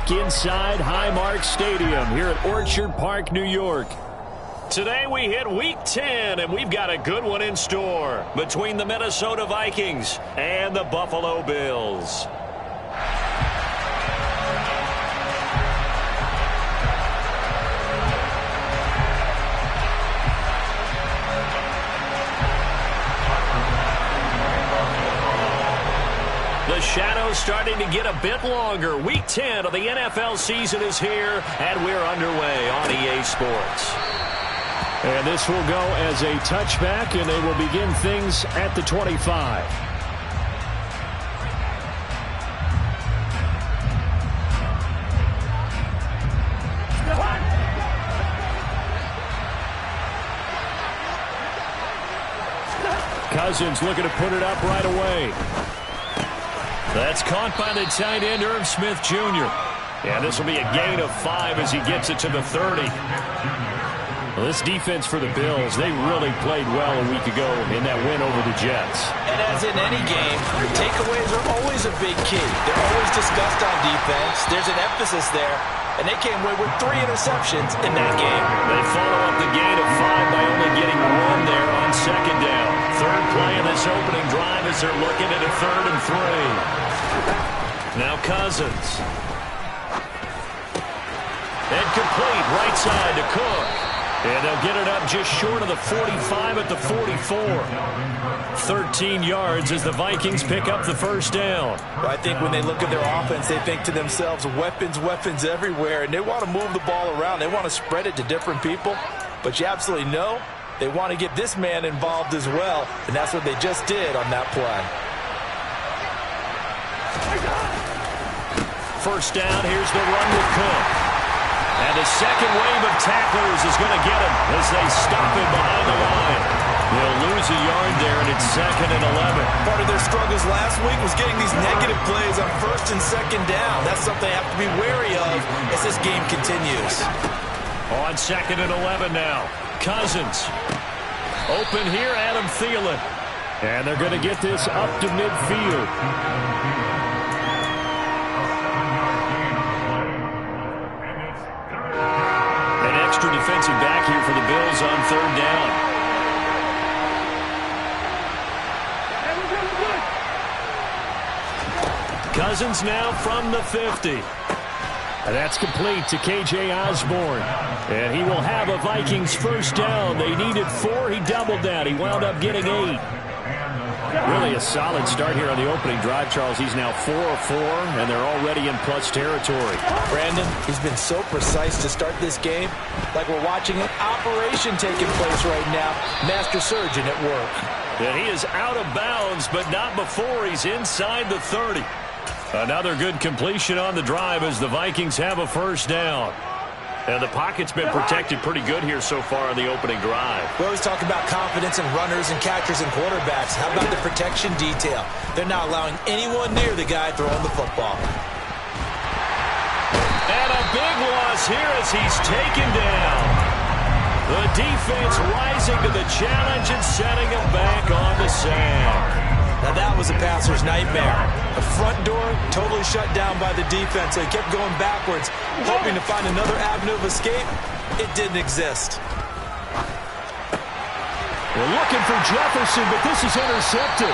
look inside Highmark Stadium here at Orchard Park, New York. Today we hit Week 10, and we've got a good one in store between the Minnesota Vikings and the Buffalo Bills. The shadow's starting to get a bit longer. Week 10 of the NFL season is here, and we're underway on EA Sports. And this will go as a touchback, and they will begin things at the 25. Cousins looking to put it up right away. That's caught by the tight end, Irv Smith Jr. Yeah, this will be a gain of 5 as he gets it to the 30. Well, this defense for the Bills, they really played well a week ago in that win over the Jets. And as in any game, takeaways are always a big key. They're always discussed on defense. There's an emphasis there. And they came away with 3 interceptions in that game. They follow up the gain of 5 by only getting 1 there on second down. Third play of this opening drive as they're looking at a 3rd and 3. Now Cousins. Incomplete, right side to Cook. And they'll get it up just short of the 45 at the 44. 13 yards as the Vikings pick up the first down. Well, I think when they look at their offense, they think to themselves, weapons, weapons everywhere. And they want to move the ball around. They want to spread it to different people. But you absolutely know they want to get this man involved as well. And that's what they just did on that play. First down, here's the run with Cook. And the second wave of tacklers is going to get him as they stop him behind the line. They'll lose a yard there, and it's 2nd and 11. Part of their struggles last week was getting these negative plays on 1st and 2nd down. That's something they have to be wary of as this game continues. On 2nd and 11 now. Cousins. Open here, Adam Thielen. And they're going to get this up to midfield. Defensive back here for the Bills on 3rd down. Cousins now from the 50. And that's complete to K.J. Osborne. And he will have a Vikings first down. They needed 4. He doubled that. He wound up getting 8. Really a solid start here on the opening drive, Charles. He's now 4 of 4, and they're already in plus territory. Brandon, he's been so precise to start this game, like we're watching an operation taking place right now. Master surgeon at work. And he is out of bounds, but not before he's inside the 30. Another good completion on the drive as the Vikings have a first down. And the pocket's been protected pretty good here so far on the opening drive. We always talk about confidence in runners and catchers and quarterbacks. How about the protection detail? They're not allowing anyone near the guy throwing the football. And a big loss here as he's taken down. The defense rising to the challenge and setting him back on the sand. Now that was a passer's nightmare. The front door totally shut down by the defense. They kept going backwards, hoping to find another avenue of escape. It didn't exist. We're looking for Jefferson, but this is intercepted.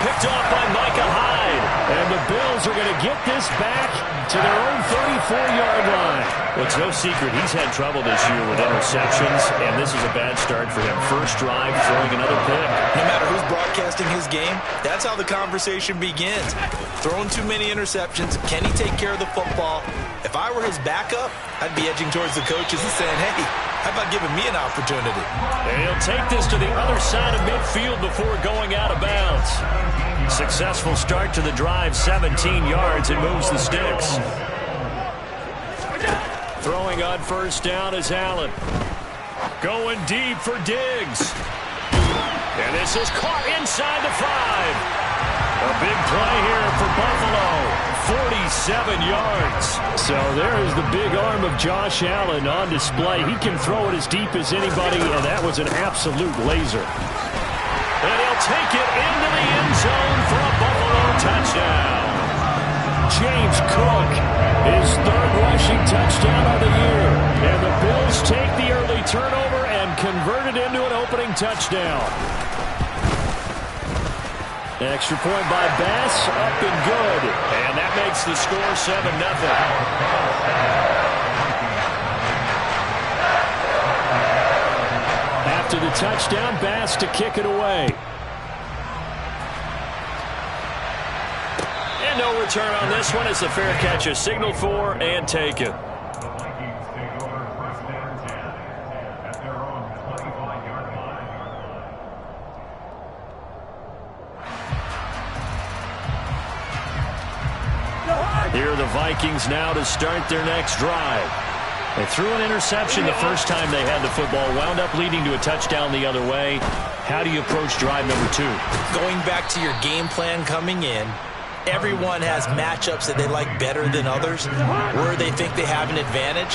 Picked off by Micah Hyde. And the Bills are going to get this back to their own 34-yard line. Well, it's no secret he's had trouble this year with interceptions, and this is a bad start for him. First drive, throwing another pick. No matter who's broadcasting his game, that's how the conversation begins. Throwing too many interceptions, can he take care of the football? If I were his backup, I'd be edging towards the coaches and saying, hey, how about giving me an opportunity? And he'll take this to the other side of midfield before going out of bounds. Successful start to the drive, 17 yards, and moves the sticks. Throwing on first down is Allen. Going deep for Diggs. And this is caught inside the 5. A big play here for Buffalo. 47 yards. So there is the big arm of Josh Allen on display. He can throw it as deep as anybody, and that was an absolute laser. And he'll take it into the end zone for a Buffalo touchdown. James Cook, his first down on the year. And the Bills take the early turnover and convert it into an opening touchdown. Extra point by Bass, up and good. And that makes the score 7-0. After the touchdown, Bass to kick it away. And no return on this one as the fair catch is signaled for and taken. Here are the Vikings now to start their next drive. They threw an interception the first time they had the football, wound up leading to a touchdown the other way. How do you approach drive number 2? Going back to your game plan coming in, everyone has matchups that they like better than others, where they think they have an advantage.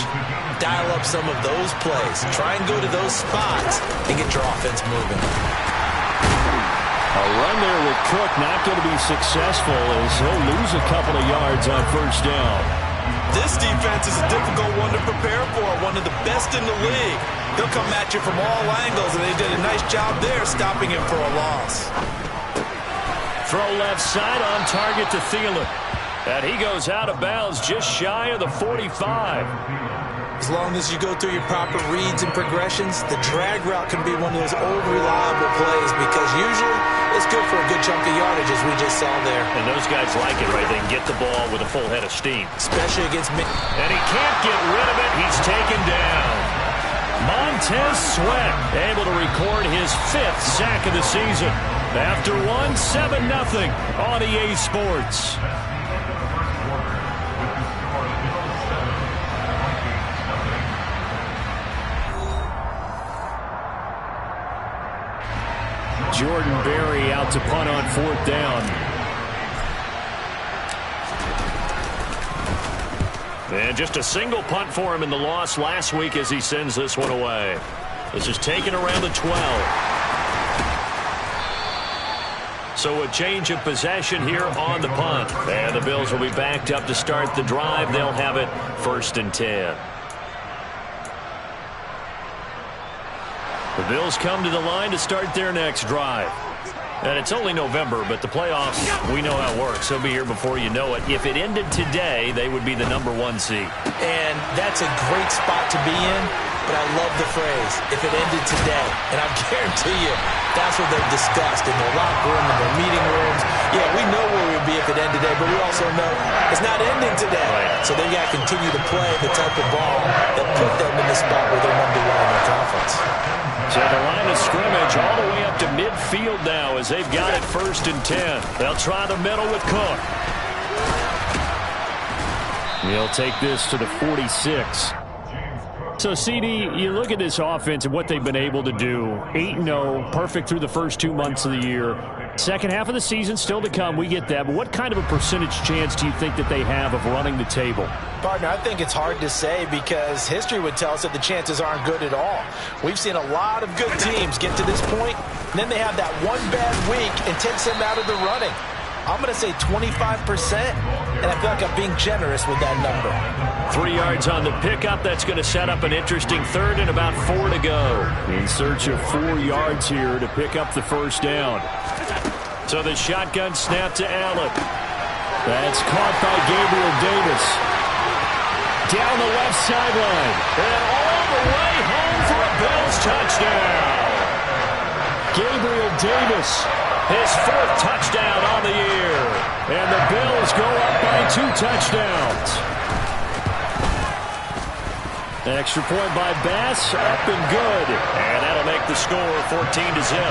Dial up some of those plays. Try and go to those spots and get your offense moving. A run there with Cook not going to be successful as he'll lose a couple of yards on first down. This defense is a difficult one to prepare for, one of the best in the league. They'll come at you from all angles, and they did a nice job there stopping him for a loss. Throw left side on target to Thielen. And he goes out of bounds just shy of the 45. As long as you go through your proper reads and progressions, the drag route can be one of those old reliable plays because usually it's good for a good chunk of yardage, as we just saw there. And those guys like it, right? They can get the ball with a full head of steam. Especially against me. And he can't get rid of it. He's taken down. Montez Sweat able to record his 5th sack of the season. After one, 7-0 on EA Sports. Jordan Berry out to punt on 4th down. And just a single punt for him in the loss last week as he sends this one away. This is taken around the 12. So a change of possession here on the punt. And the Bills will be backed up to start the drive. They'll have it 1st and 10. The Bills come to the line to start their next drive. And it's only November, but the playoffs, we know how it works. They'll be here before you know it. If it ended today, they would be the number 1 seed. And that's a great spot to be in, but I love the phrase, if it ended today. And I guarantee you, that's what they've discussed in their locker room, in their meeting rooms. Yeah, we know where we would be if it ended today, but we also know it's not ending today. Right. So they got to continue to play the type of ball that put them in the spot where they're number 1 in their conference. So the line of scrimmage all the way up to midfield now as they've got it 1st and 10. They'll try the middle with Cook. He'll take this to the 46. So, CD, you look at this offense and what they've been able to do. 8-0, perfect through the first 2 months of the year. Second half of the season still to come, we get that. But what kind of a percentage chance do you think that they have of running the table? Partner, I think it's hard to say because history would tell us that the chances aren't good at all. We've seen a lot of good teams get to this point, and then they have that one bad week and takes them out of the running. I'm going to say 25%, and I feel like I'm being generous with that number. 3 yards on the pickup. That's going to set up an interesting 3rd and about 4 to go. In search of 4 yards here to pick up the first down. So the shotgun snap to Allen. That's caught by Gabriel Davis. Down the left sideline. And all the way home for a Bills touchdown. Gabriel Davis, his 4th touchdown on the year. And the Bills go up by 2 touchdowns. Extra point by Bass, up and good. And that'll make the score 14-0.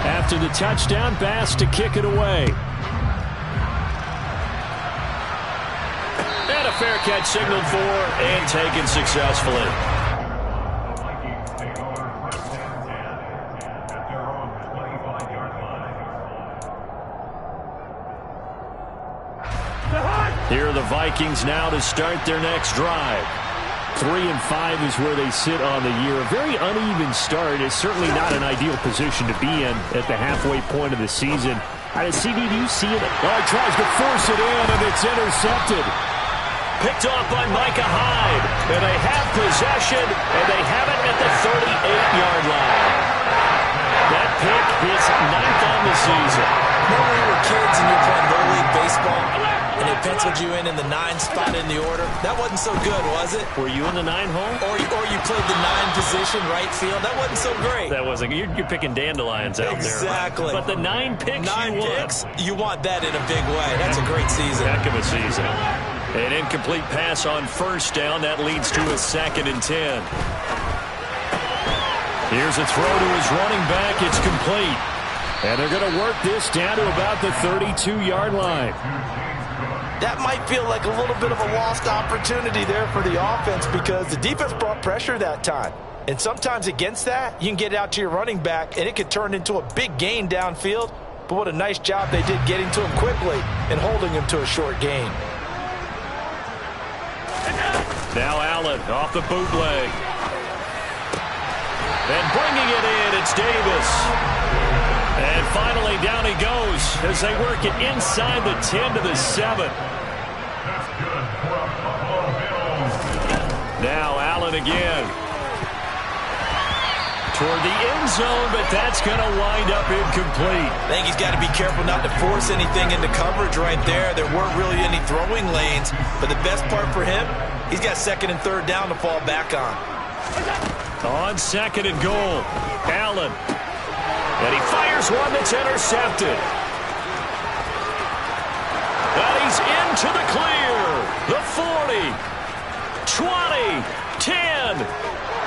After the touchdown, Bass to kick it away. And a fair catch signaled for and taken successfully. Here are the Vikings now to start their next drive. 3-5 is where they sit on the year. A very uneven start. It's certainly not an ideal position to be in at the halfway point of the season. CD, do you see it? Oh, he tries to force it in, and it's intercepted. Picked off by Micah Hyde. And they have possession, and they have it at the 38-yard line. That pick is 9th on the season. Remember when we were kids and you were playing Little League Baseball, and they penciled you in the 9 spot in the order? That wasn't so good, was it? Were you in the 9 hole? Or you played the 9 position, right field? That wasn't so great. That wasn't. You're picking dandelions out there. Exactly. But the 9 picks 9 picks, you want that in a big way. That's a great season. Heck of a season. An incomplete pass on first down. That leads to a 2nd and 10. Here's a throw to his running back. It's complete. And they're going to work this down to about the 32-yard line. That might feel like a little bit of a lost opportunity there for the offense because the defense brought pressure that time. And sometimes against that, you can get out to your running back, and it could turn into a big gain downfield. But what a nice job they did getting to him quickly and holding him to a short gain. Now Allen off the bootleg. And bringing it in, it's Davis. And finally, down he goes as they work it inside the 10 to the 7. Now Allen again. Toward the end zone, but that's going to wind up incomplete. I think he's got to be careful not to force anything into coverage right there. There weren't really any throwing lanes, but the best part for him, he's got 2nd and 3rd down to fall back on. On 2nd and goal, Allen. And he fires one that's intercepted. And he's into the clear. The 40, 20, 10.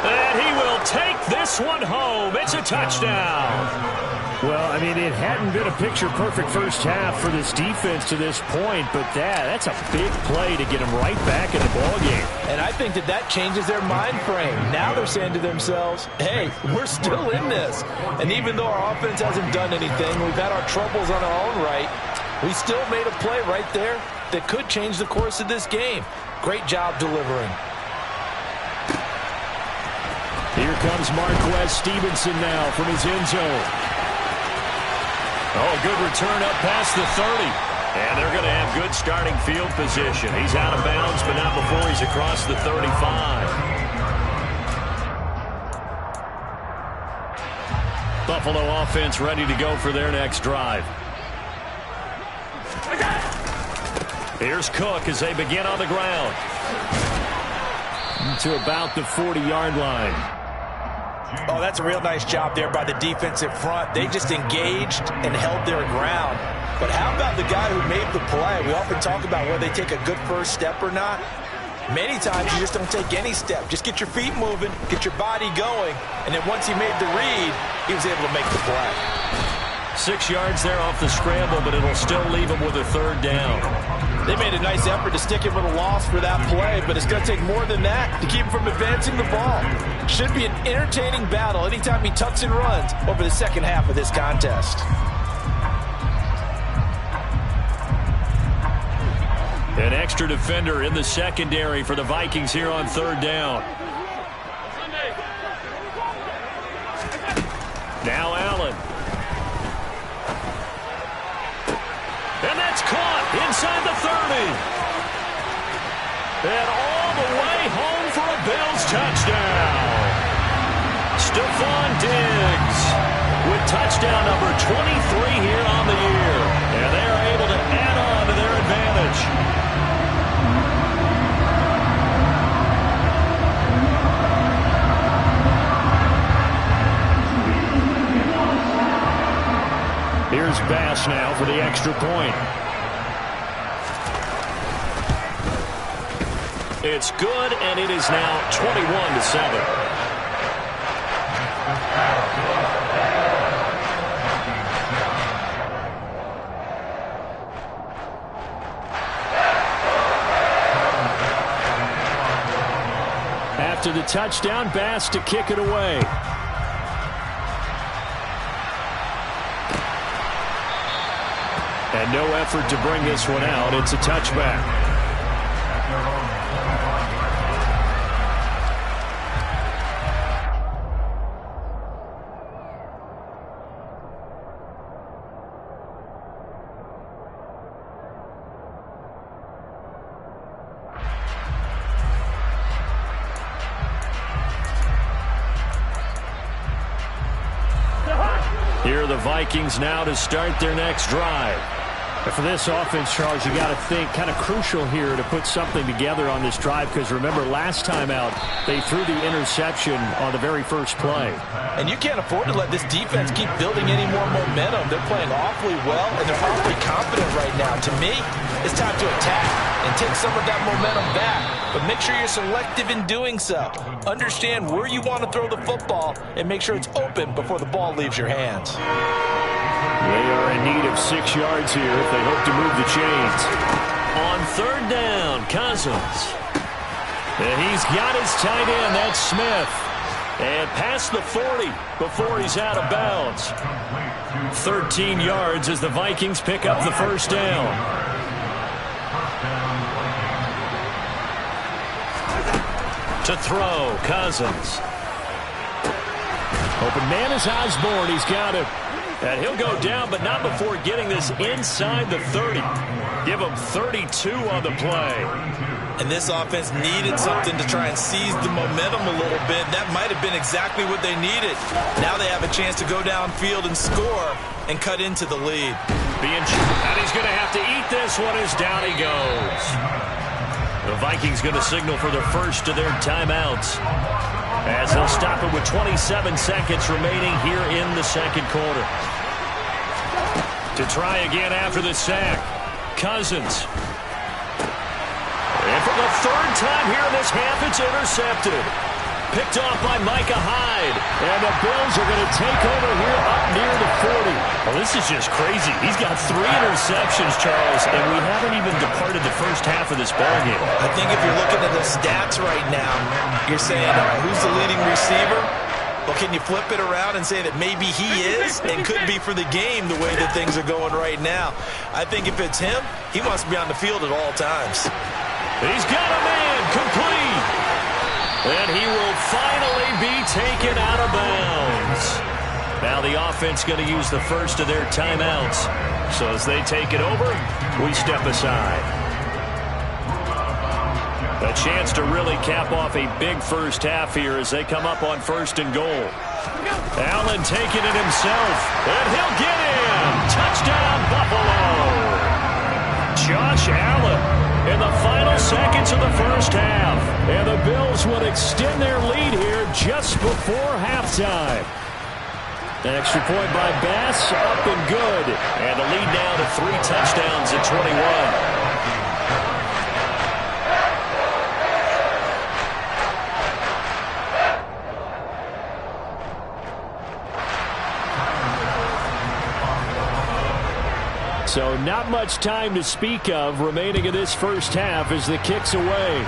And he will take this one home. It's a touchdown. Well, I mean, it hadn't been a picture-perfect first half for this defense to this point, but that's a big play to get them right back in the ballgame. And I think that changes their mind frame. Now they're saying to themselves, hey, we're still in this. And even though our offense hasn't done anything, we've had our troubles on our own right, we still made a play right there that could change the course of this game. Great job delivering. Here comes Marquez Stevenson now from his end zone. Oh, good return up past the 30. And they're going to have good starting field position. He's out of bounds, but not before he's across the 35. Buffalo offense ready to go for their next drive. Here's Cook as they begin on the ground. To about the 40-yard line. Oh, that's a real nice job there by the defensive front. They just engaged and held their ground. But how about the guy who made the play? We often talk about whether they take a good first step or not. Many times you just don't take any step. Just get your feet moving, get your body going, and then once he made the read, he was able to make the play. 6 yards there off the scramble, but it'll still leave him with a 3rd down. They made a nice effort to stick him with a loss for that play, but it's going to take more than that to keep him from advancing the ball. Should be an entertaining battle anytime he tucks and runs over the second half of this contest. An extra defender in the secondary for the Vikings here on 3rd down. Now Allen. And that's caught inside the 30. And all the way home for a Bills touchdown. Stephon Diggs with touchdown number 23 here on the year. And they are able to add on to their advantage. Here's Bass now for the extra point. It's good, and it is now 21-7. After the touchdown, Bass to kick it away. And no effort to bring this one out. It's a touchback. Here are the Vikings now to start their next drive. And for this offense, Charles, you got to think kind of crucial here to put something together on this drive, because remember last time out they threw the interception on the very first play. And you can't afford to let this defense keep building any more momentum. They're playing awfully well, and they're probably confident right now. To me, it's time to attack and take some of that momentum back. But make sure you're selective in doing so. Understand where you want to throw the football and make sure it's open before the ball leaves your hands. They are in need of 6 yards here if they hope to move the chains. On third down, Cousins. And he's got his tight end, that's Smith. And past the 40 before he's out of bounds. 13 yards as the Vikings pick up the first down. To throw, Cousins. Open man is Osborne. He's got it. And he'll go down, but not before getting this inside the 30. Give him 32 on the play. And this offense needed something to try and seize the momentum a little bit. That might have been exactly what they needed. Now they have a chance to go downfield and score and cut into the lead. And he's going to have to eat this one as down he goes. The Vikings going to signal for the first of their timeouts, as they'll stop it with 27 seconds remaining here in the second quarter. To try again after the sack, Cousins. And for the third time here in this half, it's intercepted. Picked off by Micah Hyde. And the Bills are going to take over here up near the 40. Well, this is just crazy. He's got 3 interceptions, Charles, and we haven't even departed the first half of this ballgame. I think if you're looking at the stats right now, you're saying, all right, who's the leading receiver? Well, can you flip it around and say that maybe he is and could be for the game the way that things are going right now? I think if it's him, he wants to be on the field at all times. He's got a man complete. And he will finally be taken out of bounds. Now the offense going to use the first of their timeouts. So as they take it over, we step aside. A chance to really cap off a big first half here as they come up on first and goal. Allen taking it himself, and he'll get in. Touchdown, Buffalo. Josh Allen in the final seconds of the first half. And the Bills would extend their lead here just before halftime. An extra point by Bass, up and good. And the lead now to 3 touchdowns at 21. So not much time to speak of remaining in this first half as the kick's away.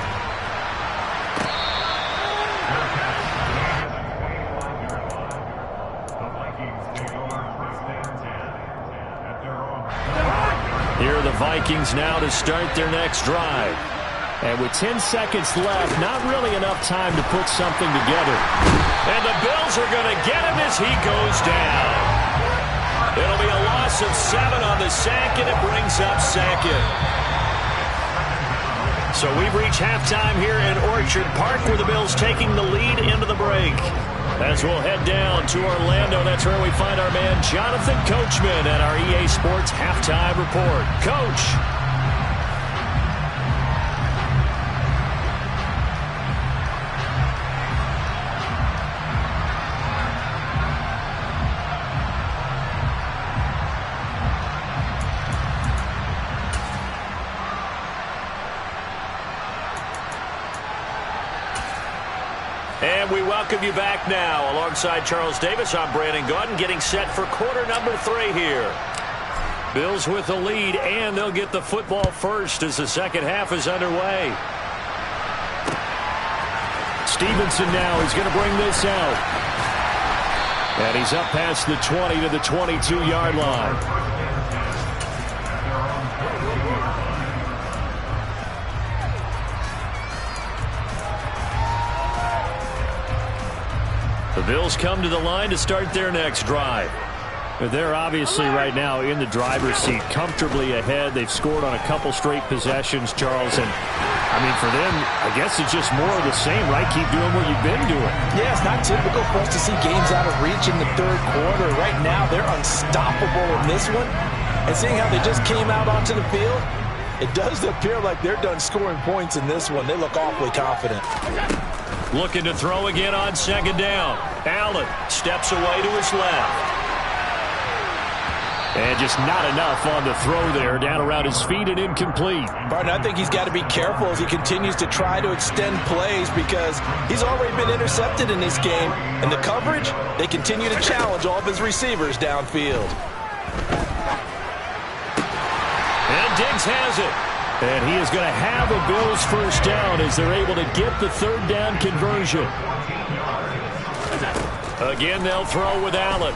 Here are the Vikings now to start their next drive. And with 10 seconds left, not really enough time to put something together. And the Bills are going to get him as he goes down. It'll be a loss of 7 on the sack, and it brings up second. So we've reached halftime here in Orchard Park, where the Bills taking the lead into the break. As we'll head down to Orlando, that's where we find our man Jonathan Coachman at our EA Sports Halftime Report. Coach. And we welcome you back now. Alongside Charles Davis, I'm Brandon Gaudin, getting set for quarter number 3 here. Bills with the lead, and they'll get the football first as the second half is underway. Stevenson now, he's going to bring this out. And he's up past the 20 to the 22-yard line. The Bills come to the line to start their next drive. They're obviously right now in the driver's seat, comfortably ahead. They've scored on a couple straight possessions, Charles. And, I mean, for them, I guess it's just more of the same, right? Keep doing what you've been doing. Yeah, it's not typical for us to see games out of reach in the third quarter. Right now, they're unstoppable in this one. And seeing how they just came out onto the field, it does appear like they're done scoring points in this one. They look awfully confident. Looking to throw again on second down. Allen steps away to his left. And just not enough on the throw there. Down around his feet and incomplete. Barton, I think he's got to be careful as he continues to try to extend plays because he's already been intercepted in this game. And the coverage, they continue to challenge all of his receivers downfield. And Diggs has it. And he is going to have a Bills first down as they're able to get the third down conversion. Again, they'll throw with Allen.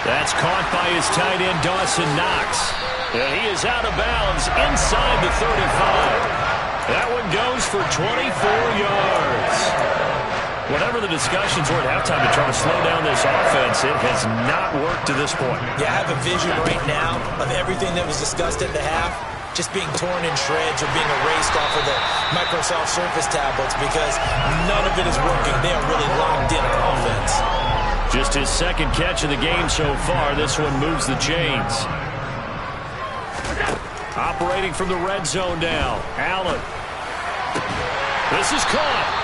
That's caught by his tight end, Dawson Knox. And he is out of bounds inside the 35. That one goes for 24 yards. Whatever the discussions were at halftime to try to slow down this offense, it has not worked to this point. Yeah, I have a vision right now of everything that was discussed at the half just being torn in shreds or being erased off of the Microsoft Surface tablets because none of it is working. They are really locked in on offense. Just his second catch of the game so far. This one moves the chains. Operating from the red zone now. Allen. This is caught.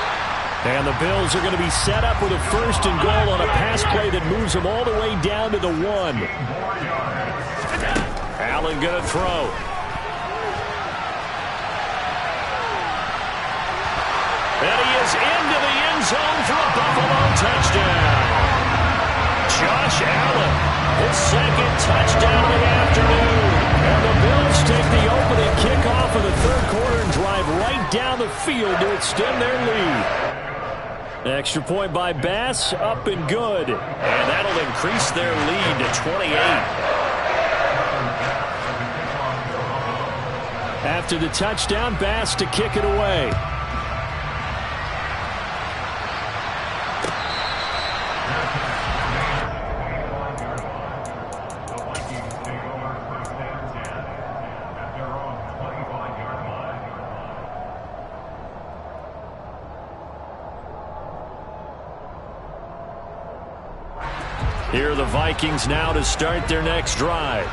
And the Bills are going to be set up with a first and goal on a pass play that moves them all the way down to the 1. Allen going to throw. And he is into the end zone for a Buffalo touchdown. Josh Allen, his second touchdown of the afternoon. And the Bills take the opening kickoff of the third quarter and drive right down the field to extend their lead. Extra point by Bass, up and good. And that'll increase their lead to 28. After the touchdown, Bass to kick it away. Here are the Vikings now to start their next drive.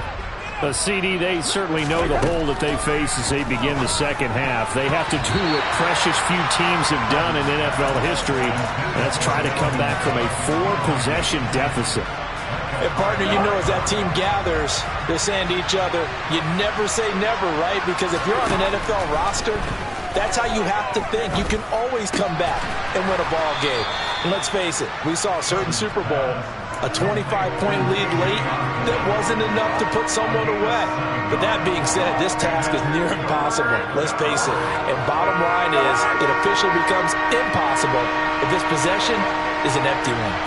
A CD, they certainly know the hole that they face as they begin the second half. They have to do what precious few teams have done in NFL history. That's try to come back from a 4-possession deficit. Hey, partner, you know as that team gathers, they're saying to each other, you never say never, right? Because if you're on an NFL roster, that's how you have to think. You can always come back and win a ball game. And let's face it, we saw a certain Super Bowl, a 25-point lead late that wasn't enough to put someone away. But that being said, this task is near impossible. Let's face it. And bottom line is, it officially becomes impossible if this possession is an empty one.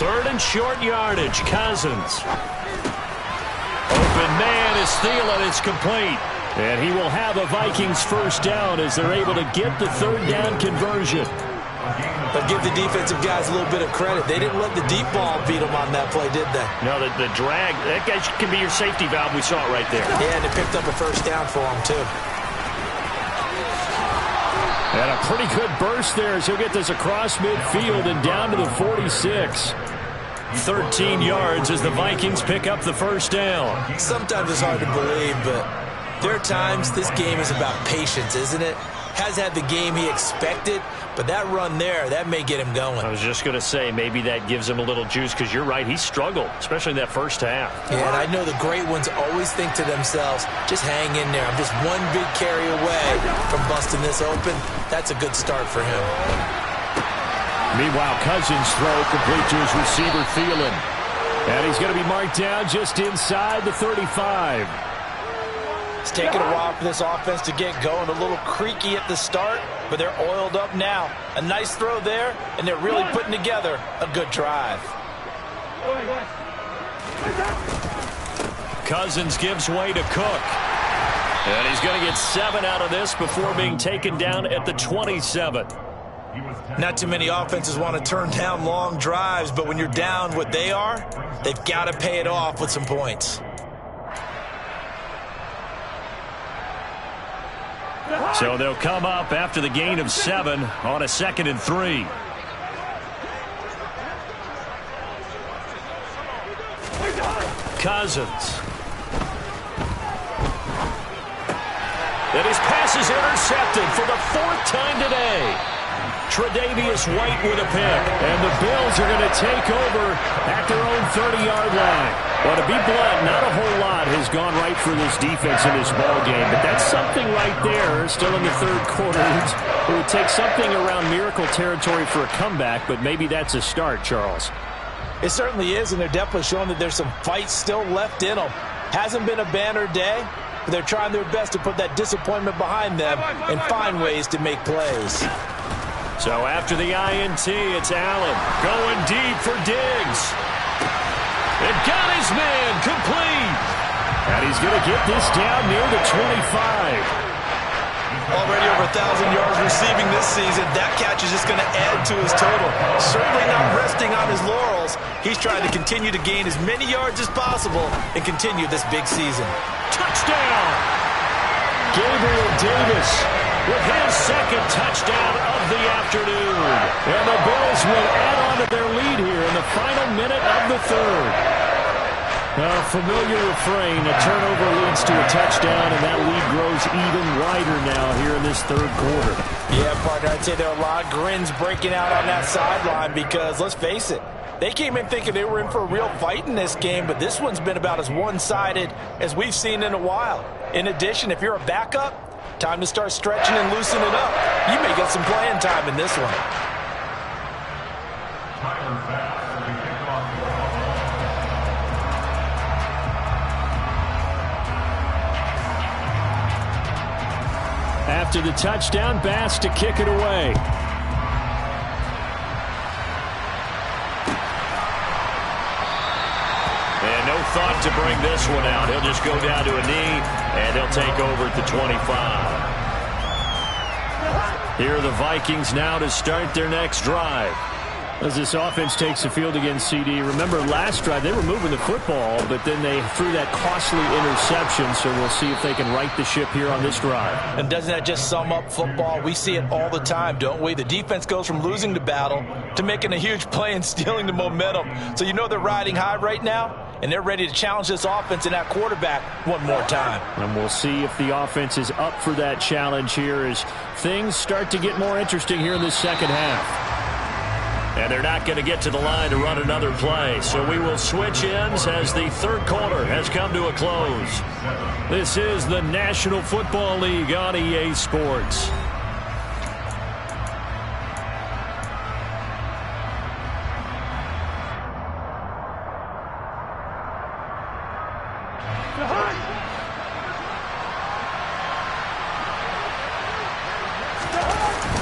Third and short yardage. Cousins. Open man is Thielen. It's complete. And he will have a Vikings first down as they're able to get the third down conversion. But give the defensive guys a little bit of credit. They didn't let the deep ball beat them on that play, did they? No, the drag, that guy can be your safety valve. We saw it right there. Yeah, and they picked up a first down for him, too. And a pretty good burst there as he'll get this across midfield and down to the 46. 13 yards as the Vikings pick up the first down. Sometimes it's hard to believe, but there are times this game is about patience, isn't it? Has had the game he expected, but that run there, that may get him going. I was just going to say, maybe that gives him a little juice, because you're right, he struggled, especially in that first half. Yeah, and I know the great ones always think to themselves, just hang in there. I'm just one big carry away from busting this open. That's a good start for him. Meanwhile, Cousins throw complete to his receiver, Thielen. And he's going to be marked down just inside the 35. It's taken a while for this offense to get going. A little creaky at the start, but they're oiled up now. A nice throw there, and they're really putting together a good drive. Cousins gives way to Cook. And he's going to get 7 out of this before being taken down at the 27. Not too many offenses want to turn down long drives, but when you're down what they are, they've got to pay it off with some points. So they'll come up after the gain of 7 on a 2nd and 3. Cousins. And his pass is intercepted for the 4th time today. Tre'Davious White with a pick. And the Bills are going to take over at their own 30-yard line. Well, to be blunt, not a whole lot has gone right for this defense in this ballgame. But that's something right there, still in the 3rd quarter. It would take something around miracle territory for a comeback, but maybe that's a start, Charles. It certainly is, and they're definitely showing that there's some fight still left in them. Hasn't been a banner day, but they're trying their best to put that disappointment behind them and find ways to make plays. So after the INT, it's Allen going deep for Diggs. It got his man complete. And he's going to get this down near the 25. Already over 1,000 yards receiving this season. That catch is just going to add to his total. Certainly not resting on his laurels. He's trying to continue to gain as many yards as possible and continue this big season. Touchdown! Gabriel Davis with his 2nd touchdown of the afternoon. And the Bills will add on to their lead here in the final minute of the 3rd. A familiar refrain, a turnover leads to a touchdown, and that lead grows even wider now here in this 3rd quarter. Yeah, partner, I'd say there are a lot of grins breaking out on that sideline because, let's face it, they came in thinking they were in for a real fight in this game, but this one's been about as one-sided as we've seen in a while. In addition, if you're a backup, time to start stretching and loosening up. You may get some playing time in this one. After the touchdown, Bass to kick it away. And no thought to bring this one out. He'll just go down to a knee, and he'll take over at the 25. Here are the Vikings now to start their next drive. As this offense takes the field against CD, remember last drive they were moving the football, but then they threw that costly interception, so we'll see if they can right the ship here on this drive. And doesn't that just sum up football? We see it all the time, don't we? The defense goes from losing the battle to making a huge play and stealing the momentum. So you know they're riding high right now, and they're ready to challenge this offense and that quarterback one more time. And we'll see if the offense is up for that challenge here as things start to get more interesting here in this 2nd half. And they're not going to get to the line to run another play. So we will switch ends as the 3rd quarter has come to a close. This is the National Football League on EA Sports.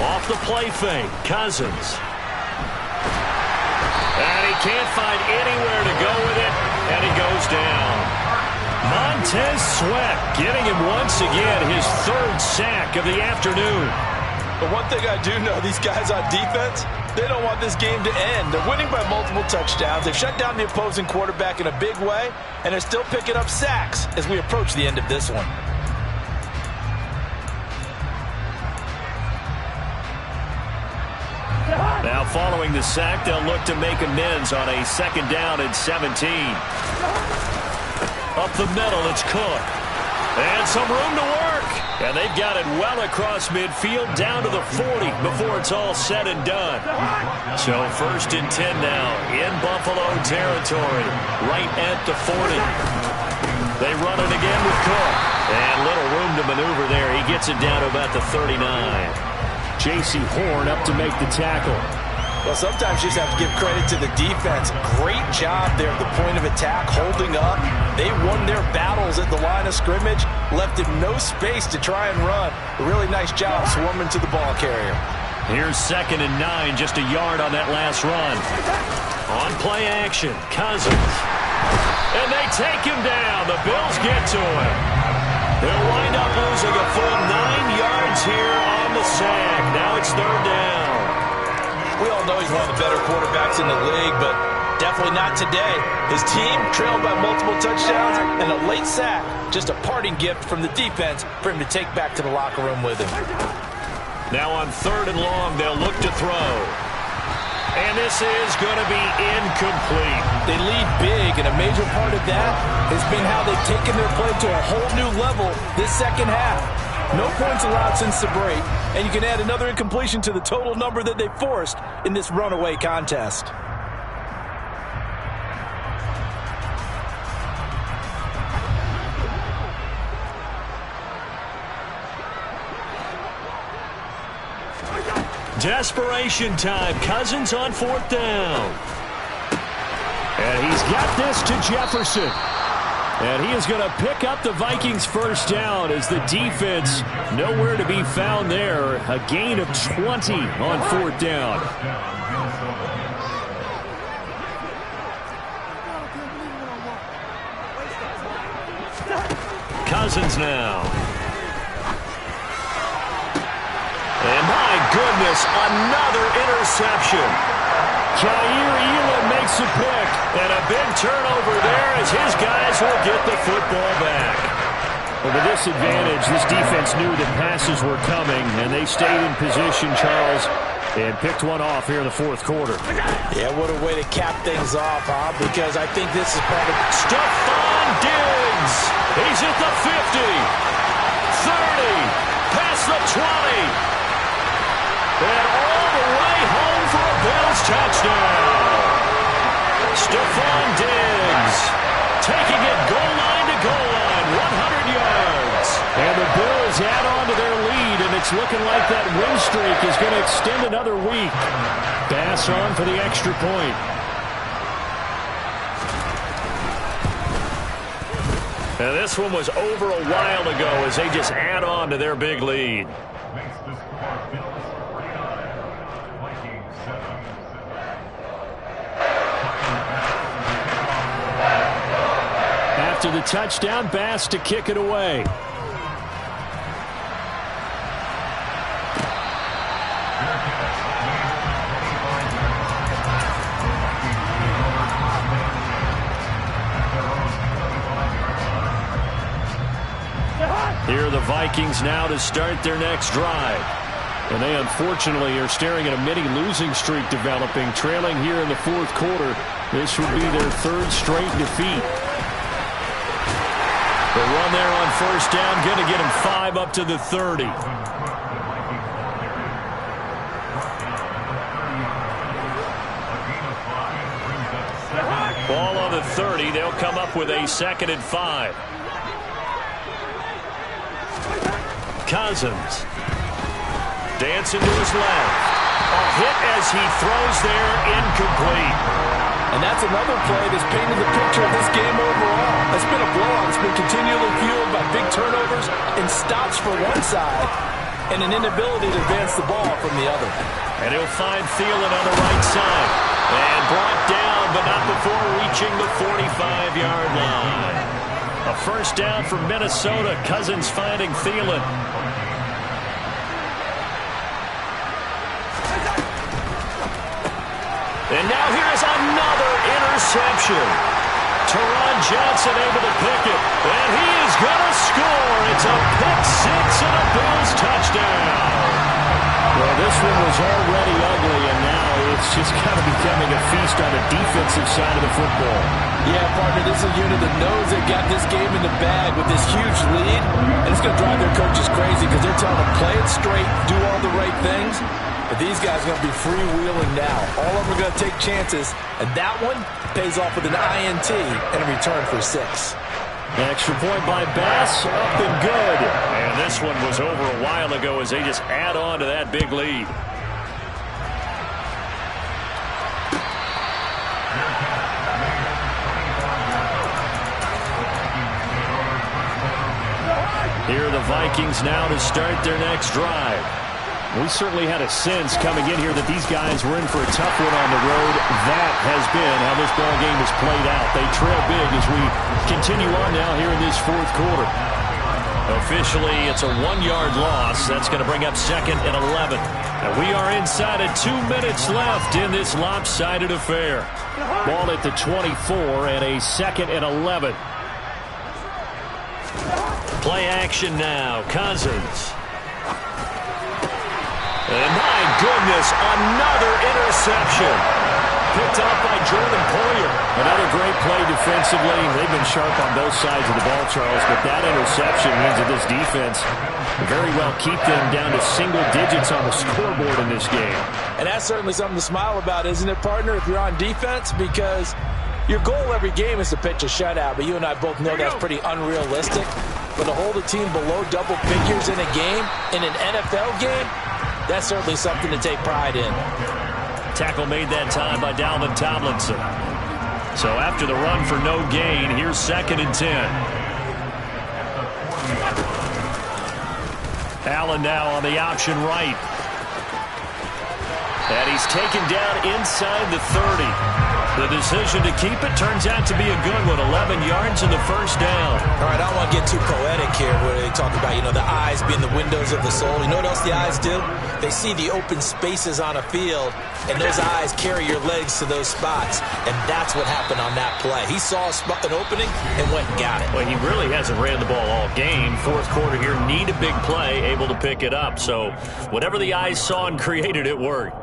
Off the play fake, Cousins. And he can't find anywhere to go with it, and he goes down. Montez Sweat getting him once again his 3rd sack of the afternoon. But one thing I do know, these guys on defense, they don't want this game to end. They're winning by multiple touchdowns. They've shut down the opposing quarterback in a big way, and they're still picking up sacks as we approach the end of this one. Now following the sack, they'll look to make amends on a 2nd down and 17. Up the middle, it's Cook. And some room to work. And they've got it well across midfield down to the 40 before it's all said and done. So 1st and 10 now in Buffalo territory, right at the 40. They run it again with Cook. And little room to maneuver there. He gets it down to about the 39. J.C. Horn up to make the tackle. Well, sometimes you just have to give credit to the defense. Great job there at the point of attack, holding up. They won their battles at the line of scrimmage, left him no space to try and run. A really nice job swarming to the ball carrier. Here's 2nd and 9, just a yard on that last run. On play action, Cousins. And they take him down. The Bills get to him. They'll wind up losing a full 9 yards here on the sack. Now it's 3rd down. all know he's one of the better quarterbacks in the league, but definitely not today. His team trailed by multiple touchdowns and a late sack. Just a parting gift from the defense for him to take back to the locker room with him. Now on 3rd and long, they'll look to throw. And this is going to be incomplete. They lead big, and a major part of that has been how they've taken their play to a whole new level this second half. No points allowed since the break, and you can add another incompletion to the total number that they forced in this runaway contest. Desperation time. Cousins on 4th down. And he's got this to Jefferson. And he is going to pick up the Vikings' first down as the defense nowhere to be found there. A gain of 20 on 4th down. Cousins now. And my goodness, another interception. Jair Elam makes a pick. And a big turnover there as his guys will get the football back. Well, with this advantage, this defense knew that passes were coming, and they stayed in position, Charles, and picked one off here in the 4th quarter. Yeah, what a way to cap things off, huh? Because I think this is probably... Stephon Diggs. He's at the 50. 30. Past the 20. And all the way home for a Bills touchdown. Stephon Diggs taking it goal line to goal line, 100 yards. And the Bills add on to their lead, and it's looking like that win streak is going to extend another week. Bass on for the extra point. And this one was over a while ago as they just add on to their big lead. After the touchdown, Bass to kick it away. Here are the Vikings now to start their next drive. And they unfortunately are staring at a mini losing streak developing, trailing here in the 4th quarter. This would be their 3rd straight defeat. The run there on 1st down, going to get him 5 up to the 30. Ball on the 30. They'll come up with a 2nd and 5. Cousins. Dancing to his left. A hit as he throws there, incomplete. And that's another play that's painted the picture of this game overall. It's been a blowout. It's been continually fueled by big turnovers and stops for one side and an inability to advance the ball from the other. And he'll find Thielen on the right side. And brought down, but not before reaching the 45-yard line. A 1st down for Minnesota. Cousins finding Thielen. And now here's another interception. Teron Johnson able to pick it. And he is going to score. It's a pick 6 and a Bills touchdown. Well, this one was already ugly, and now it's just kind of becoming a feast on the defensive side of the football. Yeah, partner, this is a unit that knows they've got this game in the bag with this huge lead. And it's going to drive their coaches crazy because they're telling them play it straight, do all the right things. But these guys are going to be freewheeling now. All of them are going to take chances, and that one pays off with an INT and a return for 6. Extra point by Bass, up and good. And this one was over a while ago as they just add on to that big lead. Here are the Vikings now to start their next drive. We certainly had a sense coming in here that these guys were in for a tough one on the road. That has been how this ball game has played out. They trail big as we continue on now here in this 4th quarter. Officially, it's a 1-yard loss. That's going to bring up 2nd and 11. And we are inside of 2 minutes left in this lopsided affair. Ball at the 24 and a 2nd and 11. Play action now. Cousins. And my goodness, another interception. Picked off by Jordan Poyer. Another great play defensively. They've been sharp on both sides of the ball, Charles, but that interception means that this defense very well keep them down to single digits on the scoreboard in this game. And that's certainly something to smile about, isn't it, partner, if you're on defense? Because your goal every game is to pitch a shutout, but you and I both know that's pretty unrealistic. But to hold a team below double figures in a game, in an NFL game, that's certainly something to take pride in. Tackle made that time by Dalvin Tomlinson. So after the run for no gain, here's 2nd and 10. Allen now on the option right. And he's taken down inside the 30. The decision to keep it turns out to be a good one. 11 yards and the first down. All right, I don't want to get too poetic here where they talk about, the eyes being the windows of the soul. You know what else the eyes do? They see the open spaces on a field, and those eyes carry your legs to those spots. And that's what happened on that play. He saw an opening and went and got it. Well, he really hasn't ran the ball all game. Fourth quarter here, need a big play, able to pick it up. So whatever the eyes saw and created, it worked.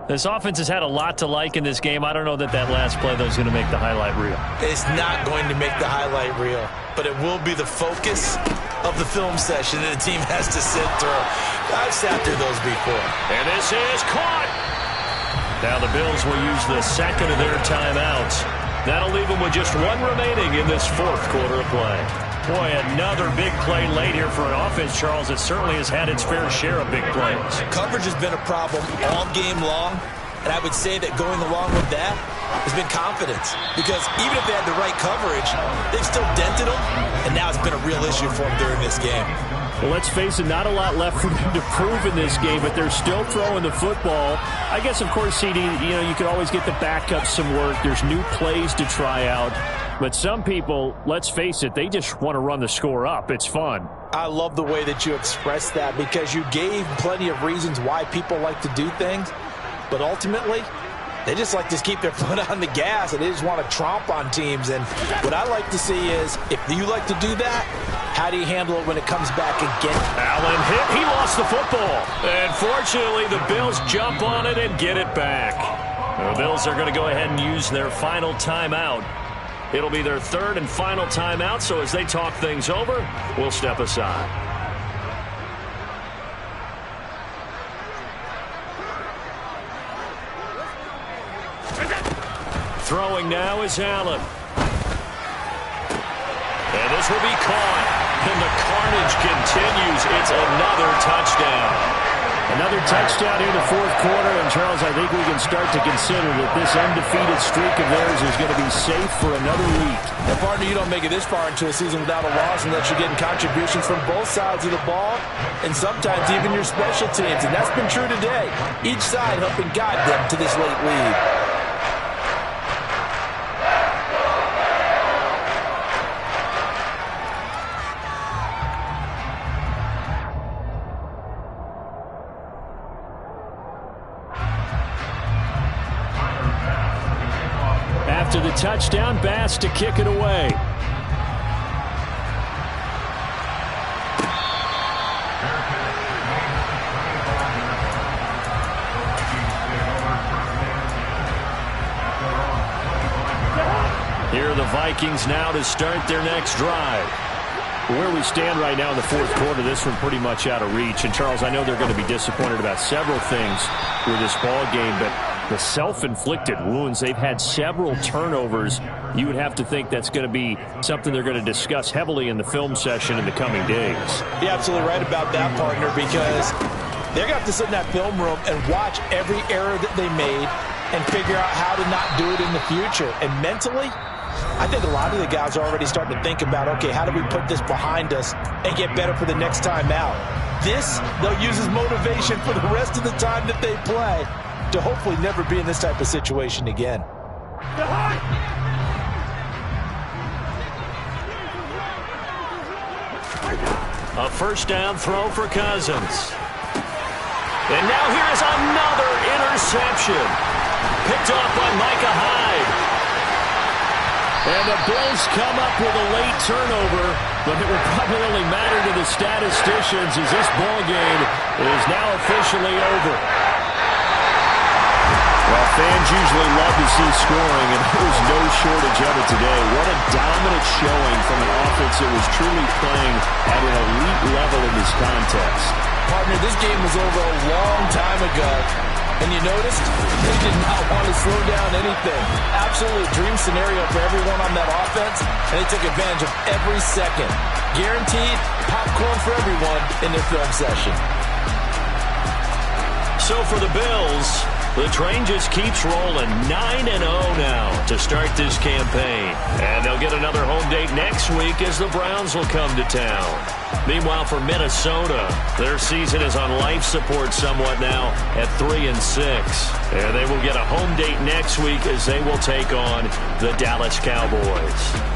This offense has had a lot to like in this game. I don't know that last play, though, is going to make the highlight reel. It's not going to make the highlight reel, but it will be the focus of the film session that the team has to sit through. I've sat through those before. And this is caught. Now the Bills will use the second of their timeouts. That'll leave them with just one remaining in this fourth quarter of play. Boy, another big play late here for an offense, Charles, that certainly has had its fair share of big plays. Coverage has been a problem all game long, and I would say that going along with that has been confidence. Because even if they had the right coverage, they've still dented them, and now it's been a real issue for them during this game. Well, let's face it, not a lot left for them to prove in this game, but they're still throwing the football. I guess, of course, CD, you can always get the backup some work. There's new plays to try out. But some people, let's face it, they just want to run the score up. It's fun. I love the way that you expressed that because you gave plenty of reasons why people like to do things. But ultimately, they just like to keep their foot on the gas, and they just want to tromp on teams. And what I like to see is, if you like to do that, how do you handle it when it comes back again? Allen hit. He lost the football. And fortunately, the Bills jump on it and get it back. The Bills are going to go ahead and use their final timeout. It'll be their third and final timeout, so as they talk things over, we'll step aside. Throwing now is Allen. And this will be caught. And the carnage continues. It's another touchdown. Another touchdown here in the fourth quarter. And, Charles, I think we can start to consider that this undefeated streak of theirs is going to be safe for another week. And, partner, you don't make it this far into a season without a loss unless you're getting contributions from both sides of the ball and sometimes even your special teams. And that's been true today. Each side helping guide them to this late lead. After the touchdown, Bass to kick it away. Here are the Vikings now to start their next drive. Where we stand right now in the fourth quarter, this one pretty much out of reach. And, Charles, I know they're going to be disappointed about several things with this ball game, but the self-inflicted wounds, they've had several turnovers. You would have to think that's going to be something they're going to discuss heavily in the film session in the coming days. You're absolutely right about that, partner, because they're going to have to sit in that film room and watch every error that they made and figure out how to not do it in the future. And mentally, I think a lot of the guys are already starting to think about, okay, how do we put this behind us and get better for the next time out? This, they'll use as motivation for the rest of the time that they play to hopefully never be in this type of situation again. A first down throw for Cousins. And now here is another interception. Picked off by Micah Hyde. And the Bills come up with a late turnover, but it will probably only matter to the statisticians as this ball game is now officially over. Well, fans usually love to see scoring, and there was no shortage of it today. What a dominant showing from an offense that was truly playing at an elite level in this contest. Partner, this game was over a long time ago. And you noticed they did not want to slow down anything. Absolutely dream scenario for everyone on that offense, and they took advantage of every second. Guaranteed popcorn for everyone in their film session. So for the Bills, the train just keeps rolling. 9-0 now to start this campaign. And they'll get another home date next week as the Browns will come to town. Meanwhile, for Minnesota, their season is on life support somewhat now at 3-6. And they will get a home date next week as they will take on the Dallas Cowboys.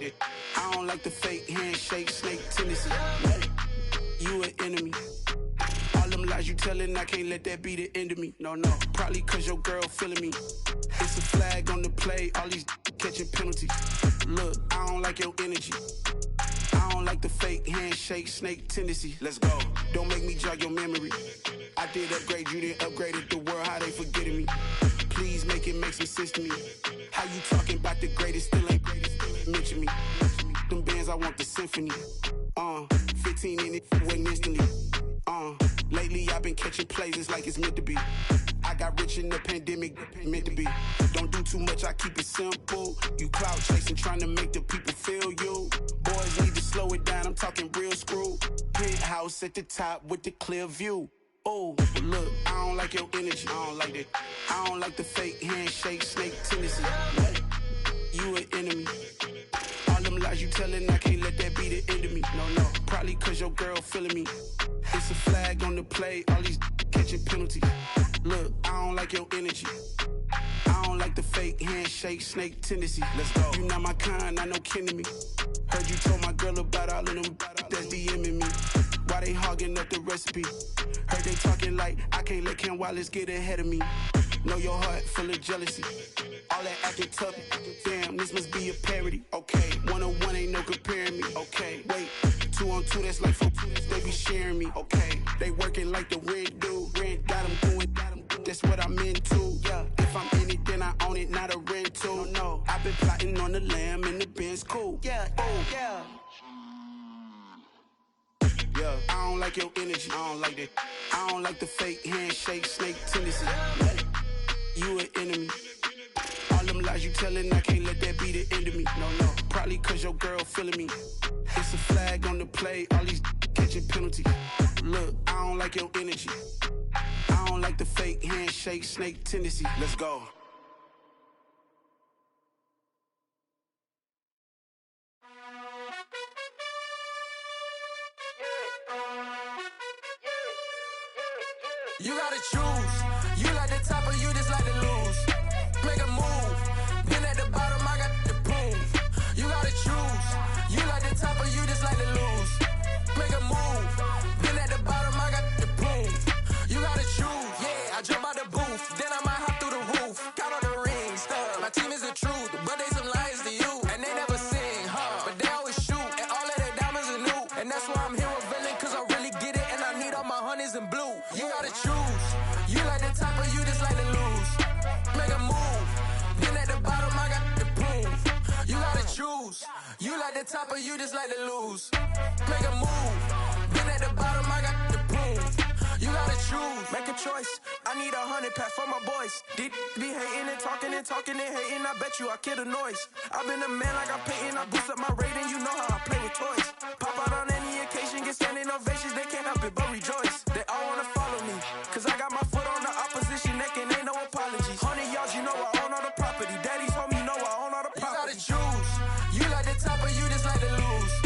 like that. I don't like the fake handshake, snake tendency. You an enemy. All them lies you telling, I can't let that be the end of me. No, probably cause your girl feeling me. It's a flag on the play, all these catching penalties. Look, I don't like your energy. I don't like the fake handshake, snake tendency. Let's go. Don't make me jog your memory. I did upgrade, you didn't upgrade it. The world, how they forgetting me. Please make it make some sense to me. How you talking about the greatest, still ain't greatest, still ain't mention me. Them bands, I want the symphony. 15 in it, went instantly. Lately I've been catching plays, it's like it's meant to be. I got rich in the pandemic, meant to be. Don't do too much, I keep it simple. You clout chasing, trying to make the people feel you. Boys need to slow it down, I'm talking real screw. Penthouse at the top with the clear view. Oh, look, I don't like your energy, I don't like that. I don't like the fake handshake, snake tendency. You an enemy. All them lies you telling, I can't let that be the end of me. No, probably cause your girl feeling me. It's a flag on the play, all these catching penalties. Look, I don't like your energy. I don't like the fake handshake, snake tendency. Let's go. You not my kind, I know kin to me. Heard you told my girl about all of them that's DMing me. Why they hogging up the recipe? Heard they talking like I can't let Ken Wallace get ahead of me. Know your heart full of jealousy. All that acting tough, damn, this must be a parody. Okay, 1-on-1 ain't no comparing me. Okay, wait, 2-on-2, that's like 4-2, they be sharing me. Okay, they working like the rent do. Rent got them doing, that's what I'm into. Yeah, if I'm in it, then I own it, not a rental. No, I've been plotting on the lamb and the Benz cool. Yeah, oh, yeah. Yeah, I don't like your energy, I don't like that. I don't like the fake handshake, snake tendency. You an enemy. All them lies you telling, I can't let that be the end of me. No, probably cause your girl feeling me. It's a flag on the play, all these catching penalties. Look, I don't like your energy. I don't like the fake handshake, snake tendency. Let's go. You gotta choose. You like the top or you just like to lose. Make a move. Been at the bottom, I got the proof. You gotta choose. You like the top or you just like to lose. Make a move. Been at the bottom, I got the proof. You gotta choose. Yeah, I jump out the booth. Then I might hop through the roof. Count on the rings. My team is the truth, but they some liars to you. And they never sing, but they always shoot. And all of their diamonds are new. And that's why I'm here with villain, cause I really get it. And I need all my honeys in blue. You gotta choose. You like the top or you just like to lose. Make a move. Been at the bottom, I got the proof. You gotta choose. You like the top or you just like to lose. Make a move. Been at the bottom, I got the proof. You gotta choose. Make a choice. I need 100 pack for my boys. Be hating and talking and talking and hating. I bet you I kill the noise. I've been a man like I'm Peyton. I boost up my rating. You know how I play with toys. Pop out on any occasion, get standing ovations. They can't help it but rejoice. They all wanna follow me, cause I got my foot on the opposition neck and ain't no apologies. 100 yards, you know I own all the property. Daddy's home, you know I own all the property. You gotta choose. You like the top or you just like to lose.